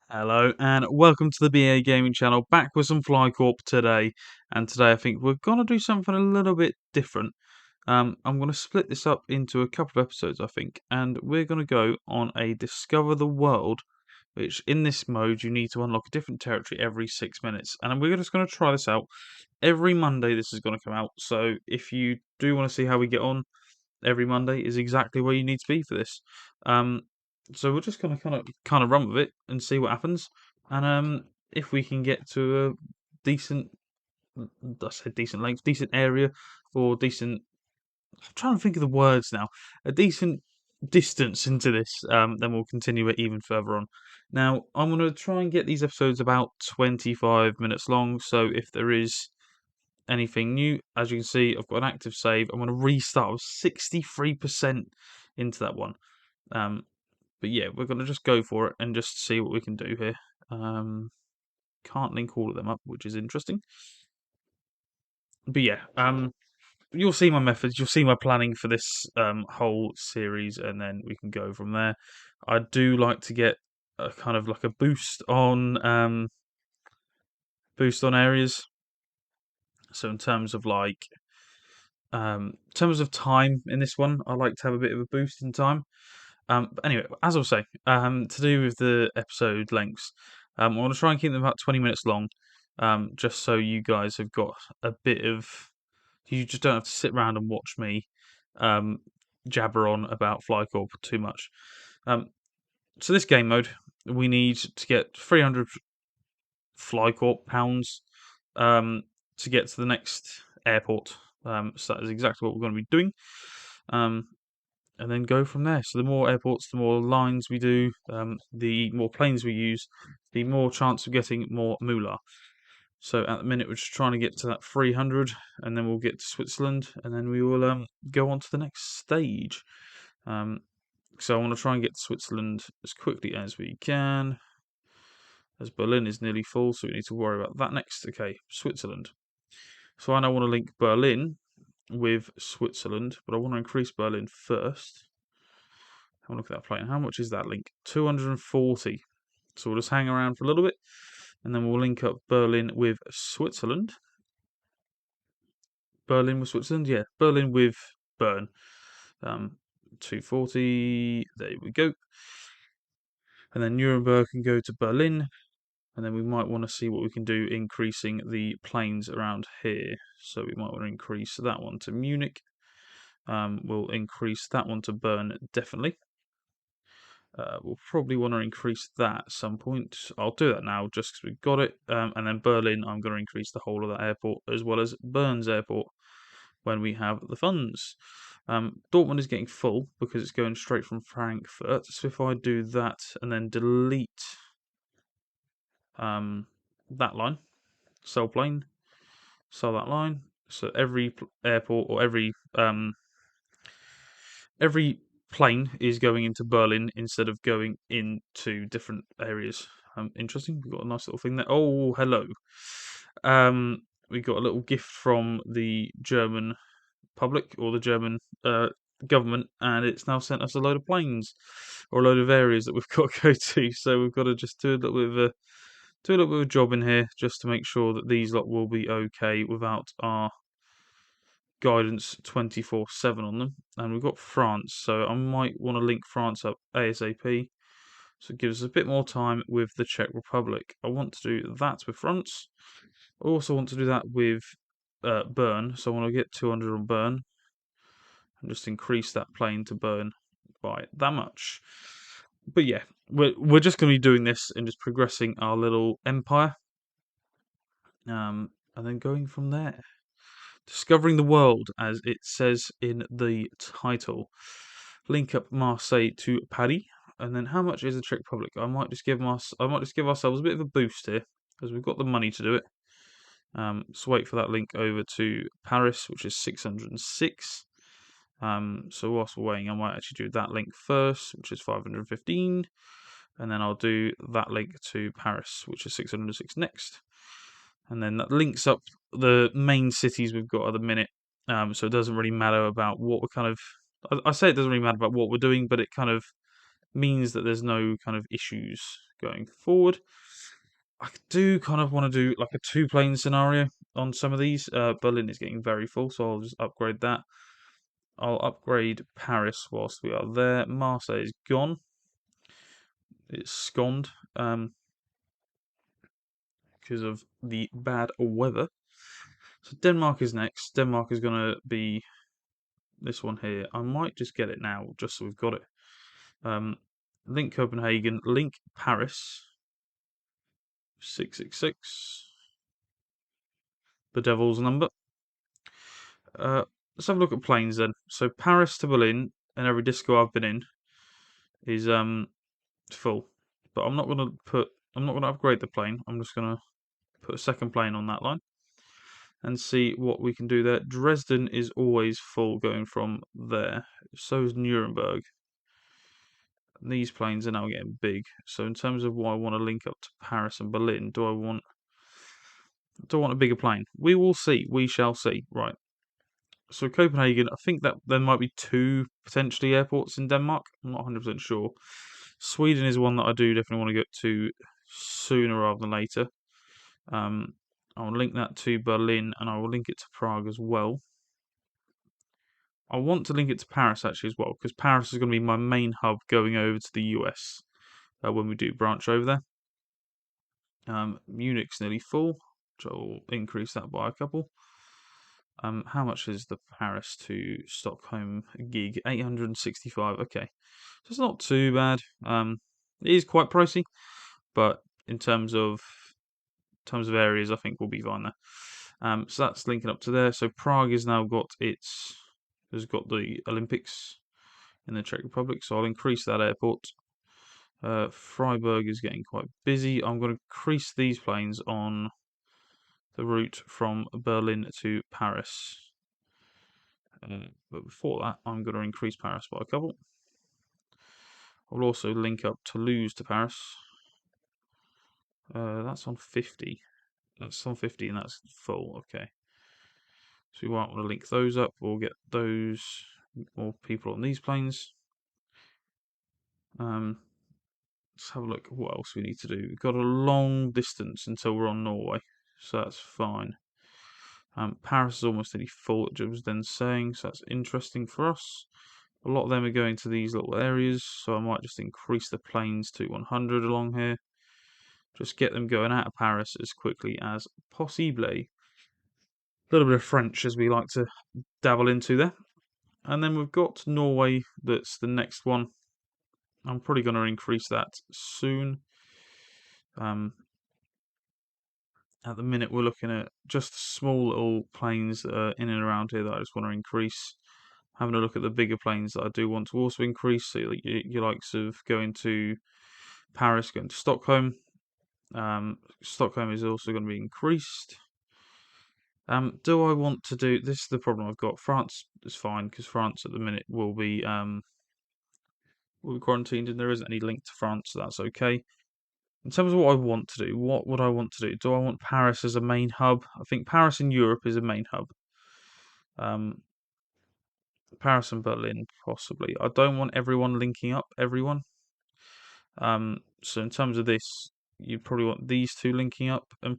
Hello and welcome to the BA Gaming channel, back with some Fly Corp today. And today I think we're going to do something a little bit different. I'm going to split this up into a couple of episodes, I think, and we're going to go on a Discover the World, which in this mode you need to unlock a different territory every 6 minutes. And we're just going to try this out. Every Monday this is going to come out, so if you do want to see how we get on, every Monday is exactly where you need to be for this. Um, so we're just gonna kind of run with it and see what happens, and if we can get to a decent, I said decent length, decent area, or decent. I'm trying to think of the words now. A decent distance into this, then we'll continue it even further on. Now I'm gonna try and get these episodes about 25 minutes long. So if there is anything new, as you can see, I've got an active save. I'm going to restart with 63% into that one. Um, but yeah, we're going to just go for it and just see what we can do here. Can't link all of them up, which is interesting. But yeah, you'll see my methods, you'll see my planning for this whole series, and then we can go from there. I do like to get a kind of like a boost on areas. So in terms of time in this one, I like to have a bit of a boost in time. But anyway, as I was saying, to do with the episode lengths, I want to try and keep them about 20 minutes long, just so you guys have got a bit of. You just don't have to sit around and watch me um, jabber on about FlyCorp too much. So this game mode, we need to get 300 FlyCorp pounds to get to the next airport. So that is exactly what we're going to be doing. And then go from there. So the more airports, the more lines we do, the more planes we use, the more chance of getting more moolah. So at the minute we're just trying to get to that 300, and then we'll get to Switzerland, and then we will go on to the next stage. So I want to try and get to Switzerland as quickly as we can, as Berlin is nearly full, so we need to worry about that next. Okay, Switzerland. So I now want to link Berlin with Switzerland, but I want to increase Berlin first. Have a look at that plane. How much is that link? 240. So we'll just hang around for a little bit, and then we'll link up Berlin with Switzerland. Berlin with Switzerland? Yeah, Berlin with Bern. 240. There we go. And then Nuremberg can go to Berlin. And then we might want to see what we can do increasing the planes around here. So we might want to increase that one to Munich. We'll increase that one to Bern, definitely. We'll probably want to increase that at some point. I'll do that now just because we've got it. And then Berlin, I'm going to increase the whole of that airport as well as Bern's airport when we have the funds. Dortmund is getting full because it's going straight from Frankfurt. So if I do that and then delete that line, sell plane, sell that line. So every airport or every plane is going into Berlin instead of going into different areas. Interesting. We've got a nice little thing there. Oh, hello. We got a little gift from the German public or the German government, and it's now sent us a load of planes or a load of areas that we've got to go to. So we've got to just do a little bit of a job in here just to make sure that these lot will be okay without our guidance 24/7 on them. And we've got France, so I might want to link France up ASAP. So it gives us a bit more time with the Czech Republic. I want to do that with France. I also want to do that with Bern, so I want to get 200 on Bern and just increase that plane to Bern by that much. But yeah, we're just going to be doing this and just progressing our little empire, and then going from there. Discovering the world, as it says in the title. Link up Marseille to Paris, and then how much is the Czech Republic? I might just give ourselves a bit of a boost here, because we've got the money to do it. Let's wait for that link over to Paris, which is 606. So whilst we're waiting, I might actually do that link first, which is 515, and then I'll do that link to Paris, which is 606 next. And then that links up the main cities we've got at the minute. So it doesn't really matter about what we're kind of. I say it doesn't really matter about what we're doing, but it kind of means that there's no kind of issues going forward. I do kind of want to do like a two-plane scenario on some of these. Berlin is getting very full, so I'll just upgrade that. I'll upgrade Paris whilst we are there. Marseille is gone. It's sconed because of the bad weather. So Denmark is next. Denmark is going to be this one here. I might just get it now, just so we've got it. Link Copenhagen, link Paris. 666. The devil's number. Let's have a look at planes then. So Paris to Berlin, and every disco I've been in is full. But I'm not gonna upgrade the plane. I'm just gonna put a second plane on that line and see what we can do there. Dresden is always full going from there. So is Nuremberg. And these planes are now getting big. So in terms of what I want to link up to Paris and Berlin, do I want a bigger plane? We will see. We shall see. Right. So Copenhagen, I think that there might be two potentially airports in Denmark. I'm not 100% sure. Sweden is one that I do definitely want to get to sooner rather than later. I'll link that to Berlin and I will link it to Prague as well. I want to link it to Paris actually as well because Paris is going to be my main hub going over to the US when we do branch over there. Munich's nearly full, so I'll increase that by a couple. How much is the Paris to Stockholm gig? 865. Okay, so it's not too bad. It is quite pricey, but in terms of areas, I think we'll be fine there. So that's linking up to there. So Prague has now got has got the Olympics in the Czech Republic, so I'll increase that airport. Freiburg is getting quite busy. I'm going to increase these planes on the route from Berlin to Paris. But before that, I'm going to increase Paris by a couple. I'll also link up Toulouse to Paris. That's on 50. That's on 50 and that's full. Okay. So we might want to link those up. We'll get those more people on these planes. Let's have a look at what else we need to do. We've got a long distance until we're on Norway, so that's fine. Paris is almost nearly full, Jim was then saying, so that's interesting for us. A lot of them are going to these little areas, so I might just increase the planes to 100 along here. Just get them going out of Paris as quickly as possible. A little bit of French, as we like to dabble into there. And then we've got Norway, that's the next one. I'm probably going to increase that soon. At the minute, we're looking at just small little planes that are in and around here that I just want to increase. Having a look at the bigger planes that I do want to also increase. So your likes of going to Paris, going to Stockholm. Stockholm is also going to be increased. Do I want to do this? Is the problem I've got. France is fine because France at the minute will be quarantined and there isn't any link to France, so that's okay. In terms of what I want to do, what would I want to do? Do I want Paris as a main hub? I think Paris in Europe is a main hub. Paris and Berlin, possibly. I don't want everyone linking up everyone. So in terms of this, you'd probably want these two linking up, and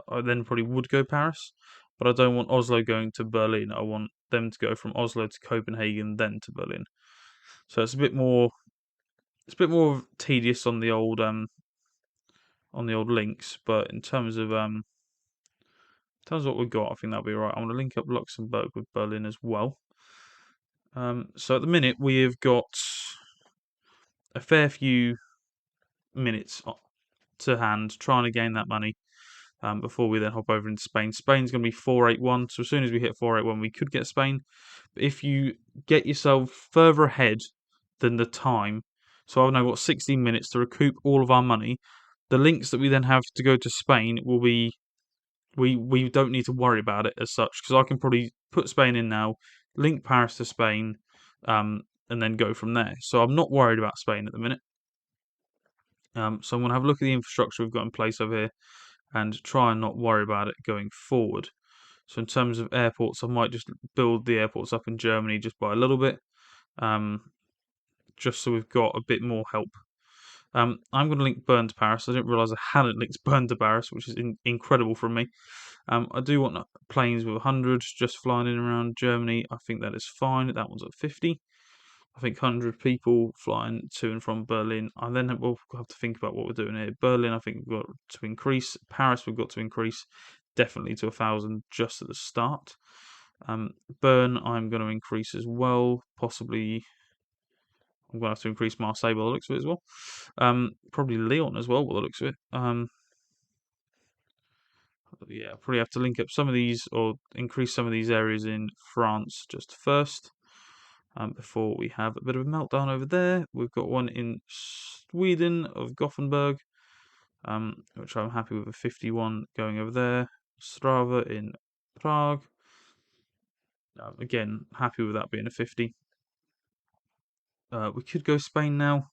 I then probably would go Paris, but I don't want Oslo going to Berlin. I want them to go from Oslo to Copenhagen, then to Berlin. So it's a bit more. It's a bit more tedious on the old links, but in terms of what we've got, I think that'll be right. I want to link up Luxembourg with Berlin as well. So at the minute, we have got a fair few minutes to hand trying to gain that money before we then hop over into Spain. Spain's going to be 481, so as soon as we hit 481, we could get Spain. But if you get yourself further ahead than the time, so I've now got 16 minutes to recoup all of our money, the links that we then have to go to Spain will be we don't need to worry about it as such because I can probably put Spain in now, link Paris to Spain, and then go from there. So I'm not worried about Spain at the minute. So I'm going to have a look at the infrastructure we've got in place over here and try and not worry about it going forward. So in terms of airports, I might just build the airports up in Germany just by a little bit. just so we've got a bit more help. I'm going to link Bern to Paris. I didn't realise I hadn't linked Bern to Paris, which is incredible from me. I do want planes with 100 just flying in around Germany. I think that is fine. That one's at 50. I think 100 people flying to and from Berlin. And then we'll have to think about what we're doing here. Berlin, I think we've got to increase. Paris, we've got to increase definitely to 1,000 just at the start. Bern, I'm going to increase as well. Possibly, I'm going to have to increase Marseille by the looks of it as well. Probably Lyon as well by the looks of it. Yeah, probably have to link up some of these or increase some of these areas in France just first. Before we have a bit of a meltdown over there. We've got one in Sweden of Gothenburg, which I'm happy with a 51 going over there. Strava in Prague. Again, happy with that being a 50. We could go Spain now.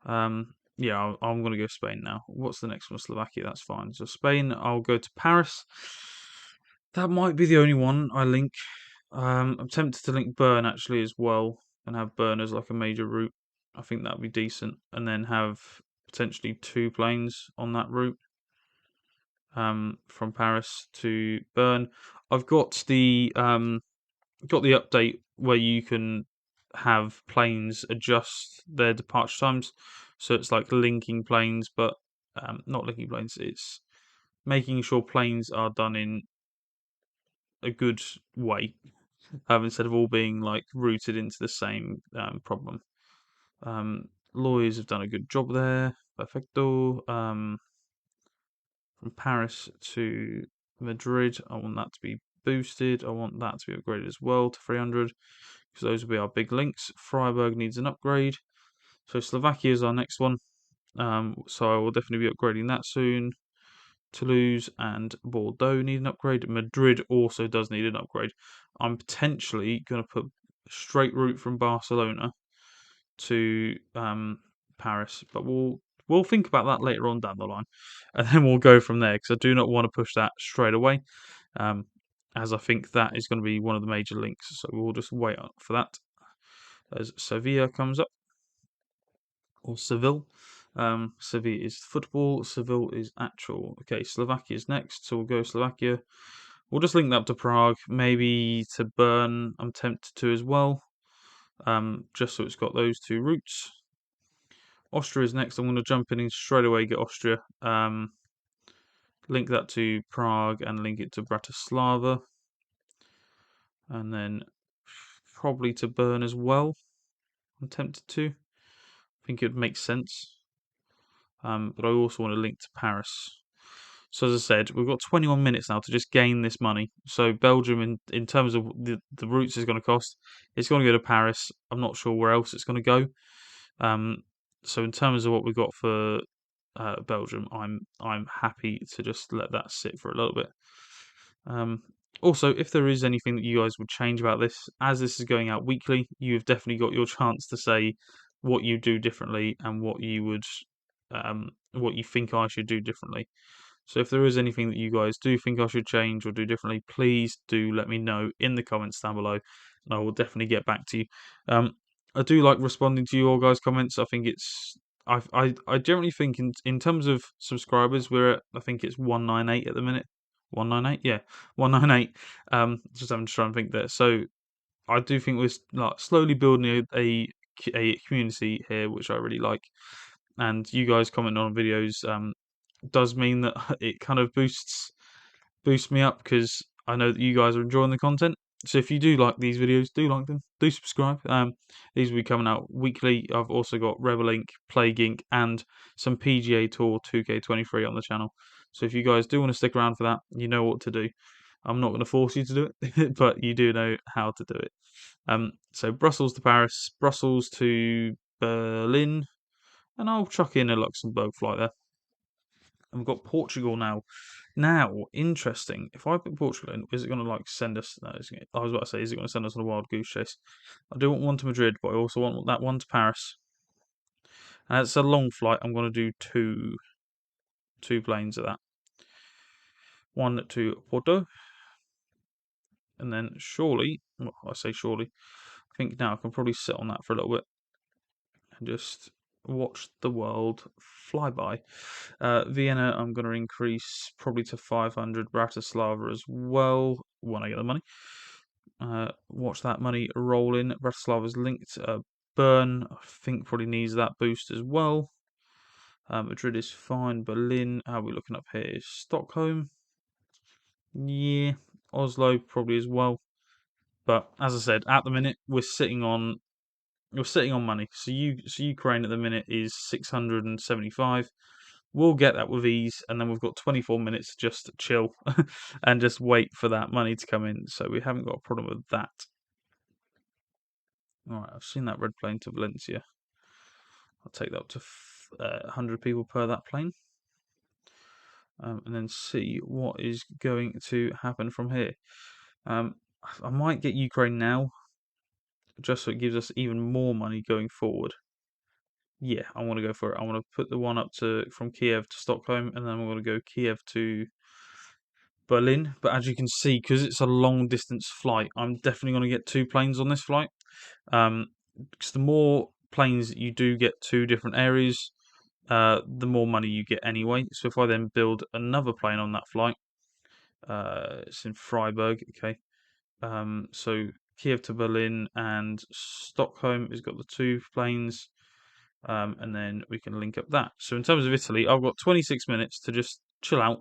Yeah, I'm going to go Spain now. What's the next one? Slovakia, that's fine. So Spain, I'll go to Paris. That might be the only one I link. I'm tempted to link Bern actually as well and have Bern as like a major route. I think that would be decent. And then have potentially 2 planes on that route from Paris to Bern. I've got the update where you can have planes adjust their departure times. So it's like linking planes, but not linking planes. It's making sure planes are done in a good way, instead of all being like rooted into the same problem. Lawyers have done a good job there. Perfecto. From Paris to Madrid, I want that to be boosted. I want that to be upgraded as well to 300 because those will be our big links. Freiburg needs an upgrade. So Slovakia is our next one. So I will definitely be upgrading that soon. Toulouse and Bordeaux need an upgrade. Madrid also does need an upgrade. I'm potentially going to put a straight route from Barcelona to Paris, but we'll think about that later on down the line, and then we'll go from there because I do not want to push that straight away, as I think that is going to be one of the major links. So we'll just wait for that as Sevilla comes up, or Seville. Sevilla is football. Seville is actual. Okay, Slovakia is next, so we'll go Slovakia. We'll just link that up to Prague, maybe to Bern. I'm tempted to as well, just so it's got those 2 routes. Austria is next. I'm going to jump in and straight away get Austria. Link that to Prague and link it to Bratislava. And then probably to Bern as well. I'm tempted to. I think it would make sense. But I also want to link to Paris. So as I said, we've got 21 minutes now to just gain this money. So Belgium, in terms of the routes it's going to cost, it's going to go to Paris. I'm not sure where else it's going to go. So in terms of what we've got for Belgium, I'm happy to just let that sit for a little bit. Also, if there is anything that you guys would change about this, as this is going out weekly, you've definitely got your chance to say what you do differently and what you think I should do differently. So if there is anything that you guys do think I should change or do differently, please do let me know in the comments down below, and I will definitely get back to you. I do like responding to your guys' comments. I think it's I generally think in terms of subscribers, we're at, I think it's 198 at the minute. 198, yeah, 198. Just I'm just trying to think there. So I do think we're like slowly building a community here, which I really like. And you guys commenting on videos does mean that it kind of boosts me up because I know that you guys are enjoying the content. So if you do like these videos, do like them, do subscribe. These will be coming out weekly. I've also got Rebel Inc, Plague Inc, and some PGA Tour 2K23 on the channel. So if you guys do want to stick around for that, you know what to do. I'm not going to force you to do it, but you do know how to do it. So Brussels to Paris, Brussels to Berlin, and I'll chuck in a Luxembourg flight there. And we've got Portugal now. Now, interesting. If I put Portugal in, is it going to like send us? No, I was about to say, is it going to send us on a wild goose chase? I do want one to Madrid, but I also want that one to Paris. And it's a long flight. I'm going to do two planes of that. One to Porto, and then surely, well, I say surely, I think now I can probably sit on that for a little bit. and just watch the world fly by. Vienna, I'm going to increase probably to 500. Bratislava as well when I get the money. Watch that money roll in. Bratislava's linked. Bern, I think, probably needs that boost as well. Madrid is fine. Berlin, how are we looking up here? Stockholm, yeah. Oslo probably as well. But as I said, at the minute we're sitting on money. So Ukraine at the minute is 675. We'll get that with ease, and then we've got 24 minutes to just chill and just wait for that money to come in. So we haven't got a problem with that. All right, I've seen that red plane to Valencia. I'll take that up to 100 people per that plane, and then see what is going to happen from here. I might get Ukraine now, just so it gives us even more money going forward. Yeah, I want to go for it. I want to put the one up to from Kiev to Stockholm, and then I'm going to go Kiev to Berlin. But as you can see, because it's a long distance flight, I'm definitely going to get two planes on this flight. Because the more planes that you do get to different areas, the more money you get anyway. So if I then build another plane on that flight, it's in Freiburg, okay. So Kiev to Berlin and Stockholm has got the two planes. And then we can link up that. So in terms of Italy, I've got 26 minutes to just chill out,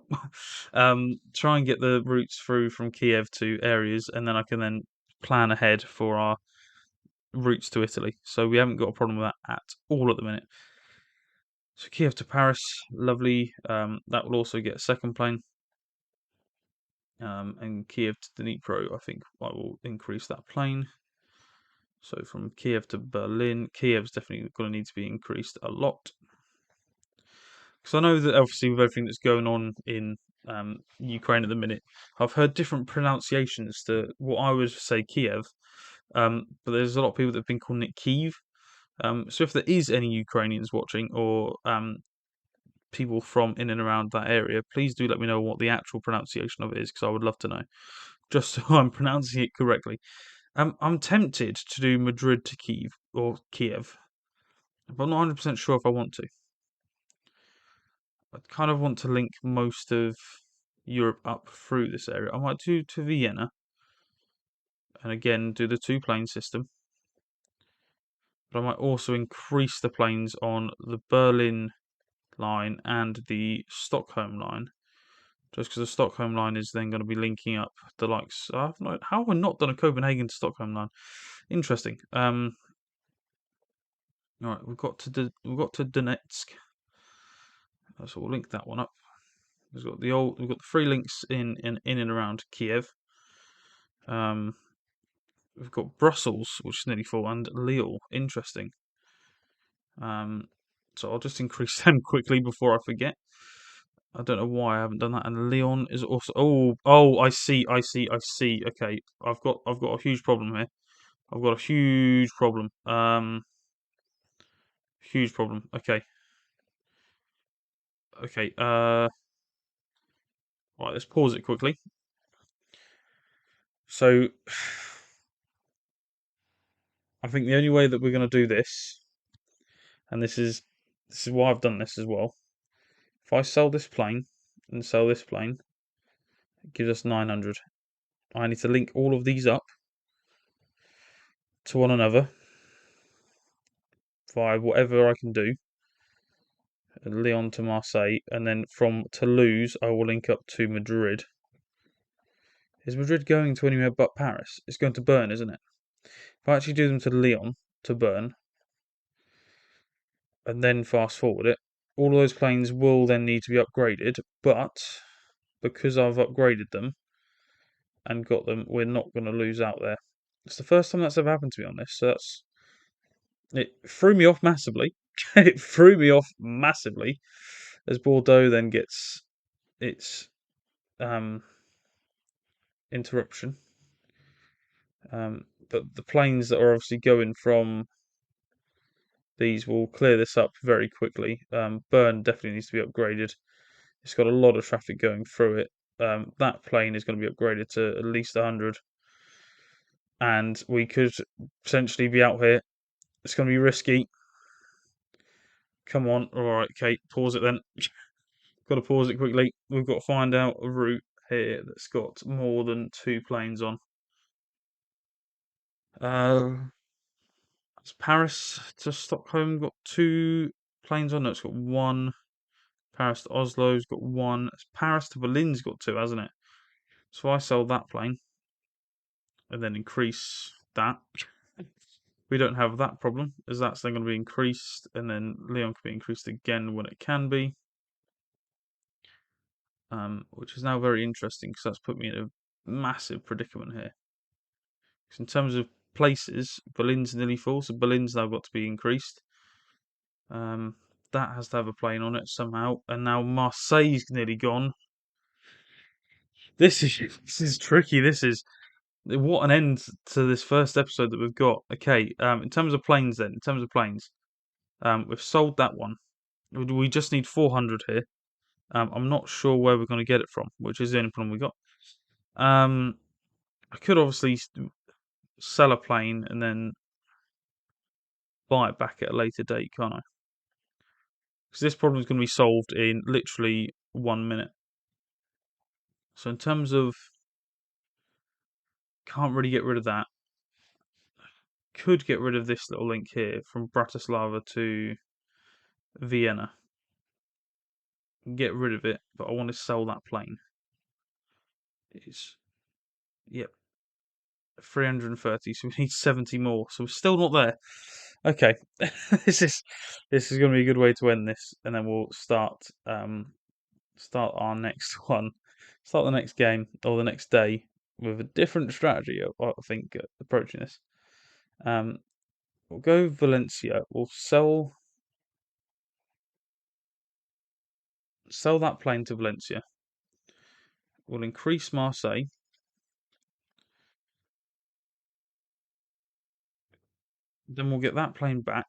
try and get the routes through from Kiev to areas, and then I can then plan ahead for our routes to Italy. So we haven't got a problem with that at all at the minute. So Kiev to Paris, lovely. That will also get a second plane. And Kiev to Dnipro, I think I will increase that plane. So from Kiev to Berlin, Kiev's definitely going to need to be increased a lot. Because I know that obviously with everything that's going on in Ukraine at the minute, I've heard different pronunciations to what I would say Kiev, but there's a lot of people that have been calling it Kiev. So if there is any Ukrainians watching or people from in and around that area, please do let me know what the actual pronunciation of it is, because I would love to know, just so I'm pronouncing it correctly. I'm tempted to do Madrid to Kiev or Kiev, but I'm not 100% sure if I want to. I kind of want to link most of Europe up through this area. I might do to Vienna, and again do the two plane system. But I might also increase the planes on the Berlin line and the Stockholm line, just because the Stockholm line is then going to be linking up the likes. How have I not done a Copenhagen to Stockholm line? Interesting. All right, we've got to Donetsk. So we'll link that one up. We've got the three links in and around Kiev. We've got Brussels, which is nearly full, and Lille. Interesting. So I'll just increase them quickly before I forget. I don't know why I haven't done that. And Lyon is also. Oh, I see. Okay, I've got a huge problem here. I've got a huge problem. Huge problem. Okay. Okay. Right. Let's pause it quickly. So, I think the only way that we're going to do this, and this is why I've done this as well. If I sell this plane and sell this plane, it gives us 900. I need to link all of these up to one another via whatever I can do. Lyon to Marseille, and then from Toulouse, I will link up to Madrid. Is Madrid going to anywhere but Paris? It's going to Bern, isn't it? If I actually do them to Lyon, to Bern, and then fast forward it, all of those planes will then need to be upgraded, but because I've upgraded them and got them, we're not going to lose out there. It's the first time that's ever happened to me on this, so it threw me off massively. It threw me off massively as Bordeaux then gets its interruption. But the planes that are obviously going from these will clear this up very quickly. Bern definitely needs to be upgraded. It's got a lot of traffic going through it. That plane is going to be upgraded to at least 100, and we could potentially be out here. It's going to be risky. Come on. All right, Kate, pause it then. Got to pause it quickly. We've got to find out a route here that's got more than 2 planes on. Has Paris to Stockholm got 2 planes on? No, it's got one. Paris to Oslo's got one. Paris to Berlin's got 2, hasn't it? So I sell that plane and then increase that. We don't have that problem, as that's then going to be increased, and then Lyon can be increased again when it can be. Which is now very interesting because that's put me in a massive predicament here. Because in terms of places, Berlin's nearly full, so Berlin's now got to be increased. That has to have a plane on it somehow, and now Marseille's nearly gone. This is tricky. This is what an end to this first episode that we've got. Okay, in terms of planes, then in terms of planes, we've sold that one. We just need 400 here. I'm not sure where we're going to get it from, which is the only problem we got. I could obviously sell a plane and then buy it back at a later date, can't I? Because this problem is going to be solved in literally 1 minute. So in terms of, can't really get rid of that. Could get rid of this little link here from Bratislava to Vienna. Get rid of it, but I want to sell that plane. It's, yep, 330, so we need 70 more. So we're still not there. Okay, this is going to be a good way to end this, and then we'll start our next one, start the next game or the next day with a different strategy. I think approaching this. We'll go Valencia. We'll sell that plane to Valencia. We'll increase Marseille. Then we'll get that plane back.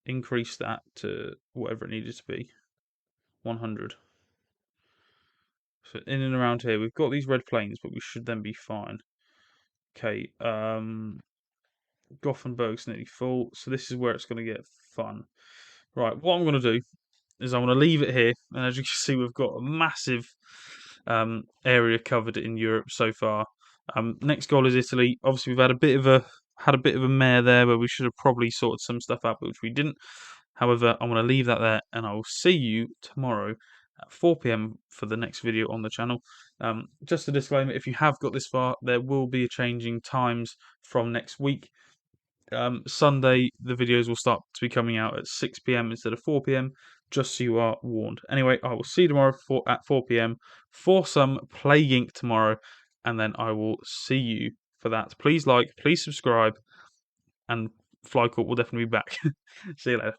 Increase that to whatever it needed to be, 100. So in and around here, we've got these red planes, but we should then be fine. Okay, Gothenburg's nearly full, so this is where it's going to get fun. Right, what I'm going to do is I'm going to leave it here, and as you can see, we've got a massive area covered in Europe so far. Next goal is Italy. Obviously, we've had a bit of a mare there where we should have probably sorted some stuff out, which we didn't. However, I'm going to leave that there, and I will see you tomorrow at 4 p.m. for the next video on the channel. Just a disclaimer: if you have got this far, there will be a changing times from next week. Sunday, the videos will start to be coming out at 6 p.m. instead of 4 p.m. Just so you are warned. Anyway, I will see you tomorrow at 4 p.m. for some Plague Inc. tomorrow, and then I will see you for that. Please like, please subscribe, and Fly Corp will definitely be back. See you later.